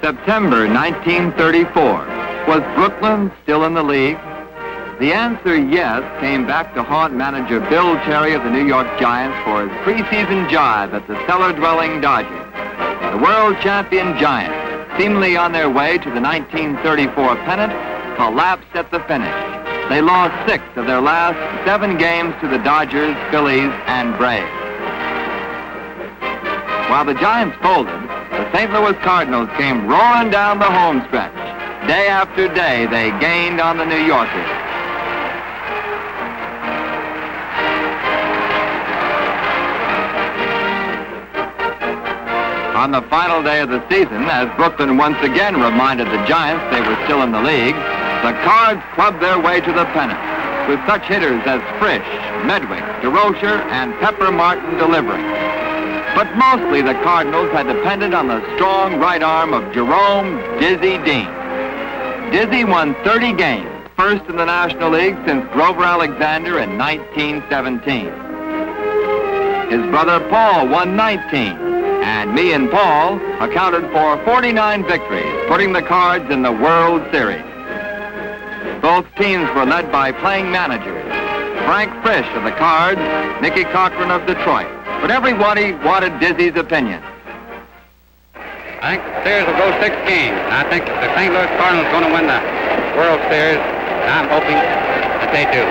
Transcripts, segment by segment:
September 1934. Was Brooklyn still in the league? The answer, yes, came back to haunt manager Bill Terry of the New York Giants for his preseason jibe at the cellar-dwelling Dodgers. The world champion Giants, seemingly on their way to the 1934 pennant, collapsed at the finish. They lost 6 of their last 7 games to the Dodgers, Phillies, and Braves. While the Giants folded, the St. Louis Cardinals came roaring down the home stretch. Day after day, they gained on the New Yorkers. On the final day of the season, as Brooklyn once again reminded the Giants they were still in the league, the Cards clubbed their way to the pennant, with such hitters as Frisch, Medwick, DeRocher, and Pepper Martin delivering. But mostly the Cardinals had depended on the strong right arm of Jerome Dizzy Dean. Dizzy won 30 games, first in the National League since Grover Alexander in 1917. His brother Paul won 19. And me and Paul accounted for 49 victories, putting the Cards in the World Series. Both teams were led by playing managers. Frank Frisch of the Cards, Nicky Cochran of Detroit. But everybody wanted Dizzy's opinion. I think the series will go 6 games. I think the St. Louis Cardinals are going to win the World Series. I'm hoping that they do.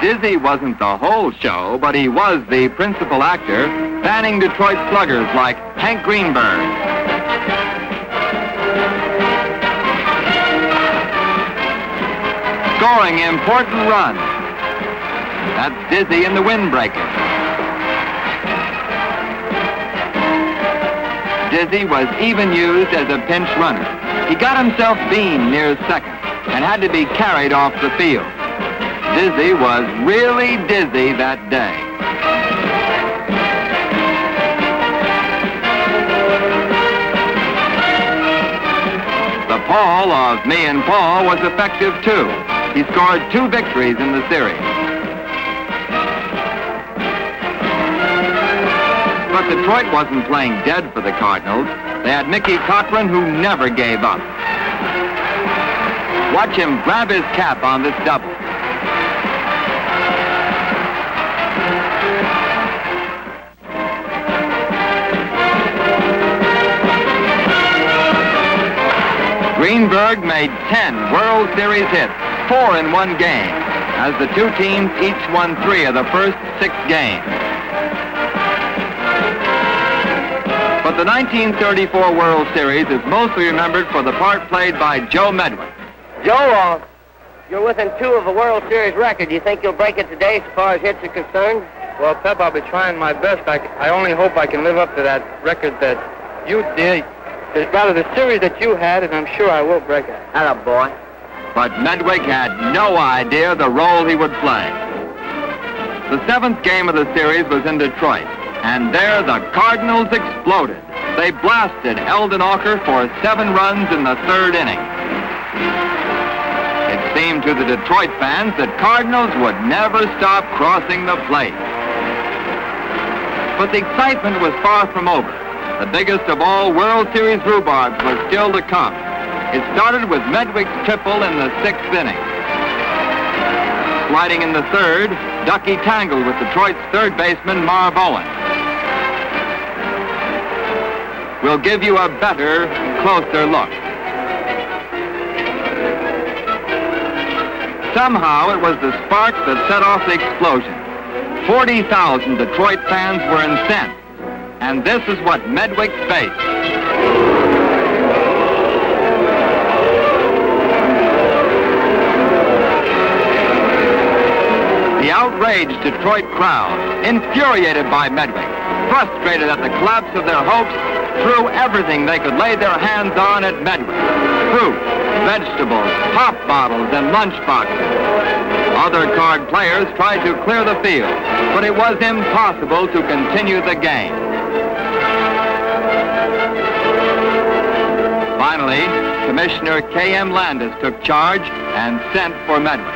Dizzy wasn't the whole show, but he was the principal actor, fanning Detroit sluggers like Hank Greenberg. Scoring important runs. That's Dizzy in the windbreaker. Dizzy was even used as a pinch runner. He got himself beamed near second and had to be carried off the field. Dizzy was really dizzy that day. The Paul of Me and Paul was effective too. He scored 2 victories in the series. But Detroit wasn't playing dead for the Cardinals. They had Nicky Cochran, who never gave up. Watch him grab his cap on this double. Greenberg made 10 World Series hits, 4 in one game, as the 2 teams each won 3 of the first 6 games. But the 1934 World Series is mostly remembered for the part played by Joe Medwick. Joe, you're within 2 of a World Series record. Do you think you'll break it today as far as hits are concerned? Well, Pep, I'll be trying my best. I only hope I can live up to that record that you did. Rather, the series that you had, and I'm sure I will break it. Hello, boy. But Medwick had no idea the role he would play. The 7th game of the series was in Detroit, and there the Cardinals exploded. They blasted Eldon Walker for 7 runs in the 3rd inning. It seemed to the Detroit fans that Cardinals would never stop crossing the plate. But the excitement was far from over. The biggest of all World Series rhubarbs was still to come. It started with Medwick's triple in the 6th inning. Sliding in the 3rd, Ducky tangled with Detroit's 3rd baseman, Marv Owen. We'll give you a better, closer look. Somehow it was the spark that set off the explosion. 40,000 Detroit fans were incensed. And this is what Medwick faced. The outraged Detroit crowd, infuriated by Medwick, frustrated at the collapse of their hopes, threw everything they could lay their hands on at Medwick. Fruit, vegetables, pop bottles, and lunch boxes. Other Card players tried to clear the field, but it was impossible to continue the game. Finally, Commissioner K.M. Landis took charge and sent for Medwick.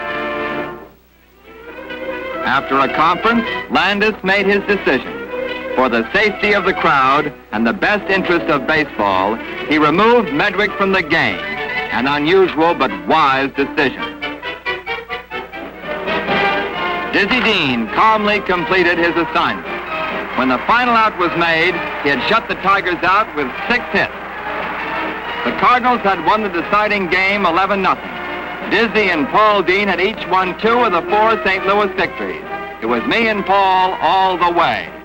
After a conference, Landis made his decision. For the safety of the crowd and the best interest of baseball, he removed Medwick from the game. An unusual but wise decision. Dizzy Dean calmly completed his assignment. When the final out was made, he had shut the Tigers out with 6 hits. The Cardinals had won the deciding game 11-0. Dizzy and Paul Dean had each won 2 of the 4 St. Louis victories. It was me and Paul all the way.